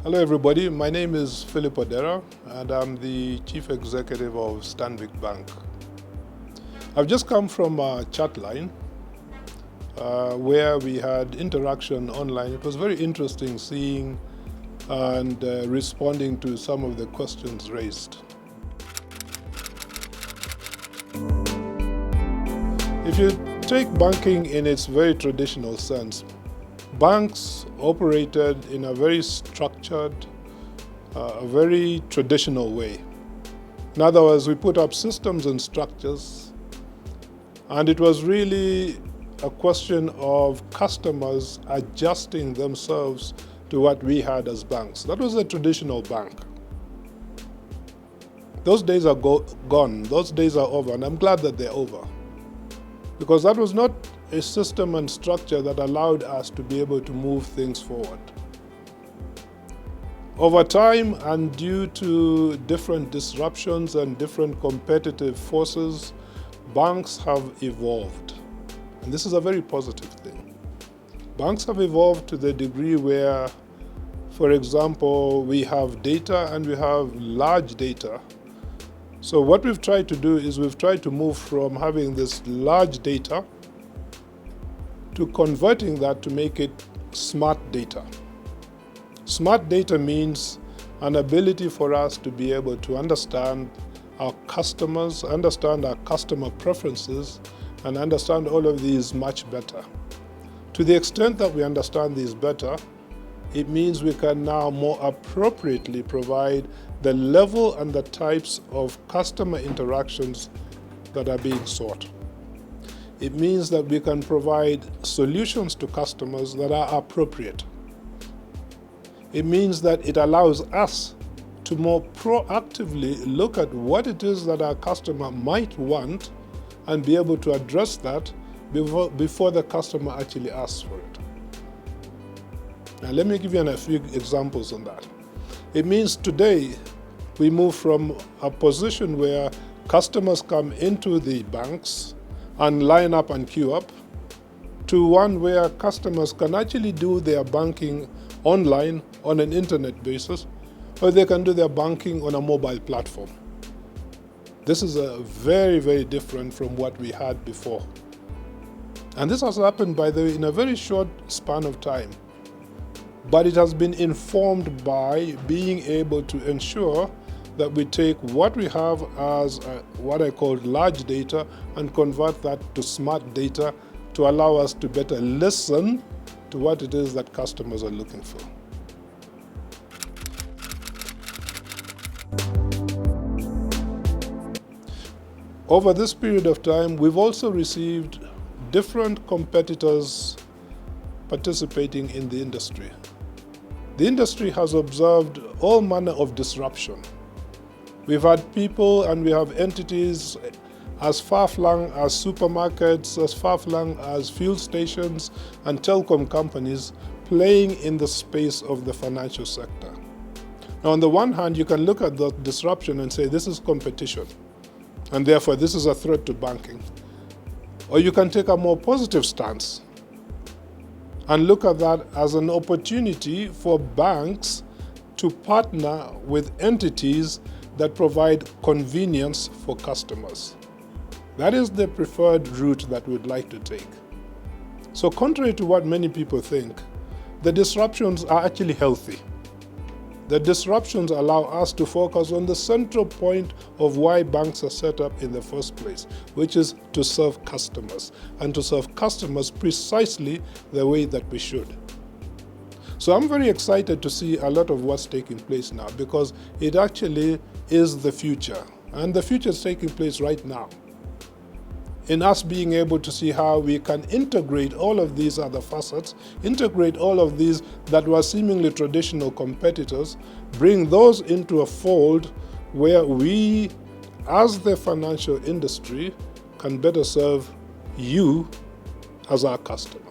Hello everybody, my name is Philip ODERA and I'm the Chief Executive of STANBIC Bank. I've just come from a chat line where we had interaction online. It was very interesting seeing and responding to some of the questions raised. If you take banking in its very traditional sense, banks operated in a very structured, a very traditional way. In other words, we put up systems and structures, and it was really a question of customers adjusting themselves to what we had as banks. That was a traditional bank. Those days are gone, those days are over, and I'm glad that they're over. Because that was not a system and structure that allowed us to be able to move things forward. Over time, and due to different disruptions and different competitive forces, banks have evolved. And this is a very positive thing. Banks have evolved to the degree where, for example, we have data and we have large data. So what we've tried to do is we've tried to move from having this large data to converting that to make it smart data. Smart data means an ability for us to be able to understand our customers, understand our customer preferences, and understand all of these much better. To the extent that we understand these better, it means we can now more appropriately provide the level and the types of customer interactions that are being sought. It means that we can provide solutions to customers that are appropriate. It means that it allows us to more proactively look at what it is that our customer might want and be able to address that before the customer actually asks for it. Now let me give you a few examples on that. It means today we move from a position where customers come into the banks and line up and queue up to one where customers can actually do their banking online on an internet basis, or they can do their banking on a mobile platform. This is very, very different from what we had before. And this has happened, by the way, in a very short span of time. But it has been informed by being able to ensure that we take what we have as what I call large data and convert that to smart data to allow us to better listen to what it is that customers are looking for. Over this period of time, we've also received different competitors participating in the industry. The industry has observed all manner of disruption. We've had people and we have entities as far-flung as supermarkets, as far-flung as fuel stations and telecom companies playing in the space of the financial sector. Now, on the one hand, you can look at the disruption and say this is competition, and therefore this is a threat to banking. Or you can take a more positive stance and look at that as an opportunity for banks to partner with entities that provide convenience for customers. That is the preferred route that we'd like to take. So contrary to what many people think, the disruptions are actually healthy. The disruptions allow us to focus on the central point of why banks are set up in the first place, which is to serve customers, and to serve customers precisely the way that we should. So I'm very excited to see a lot of what's taking place now, because it actually is the future, and the future is taking place right now. In us being able to see how we can integrate all of these other facets, integrate all of these that were seemingly traditional competitors, bring those into a fold where we, as the financial industry, can better serve you as our customer.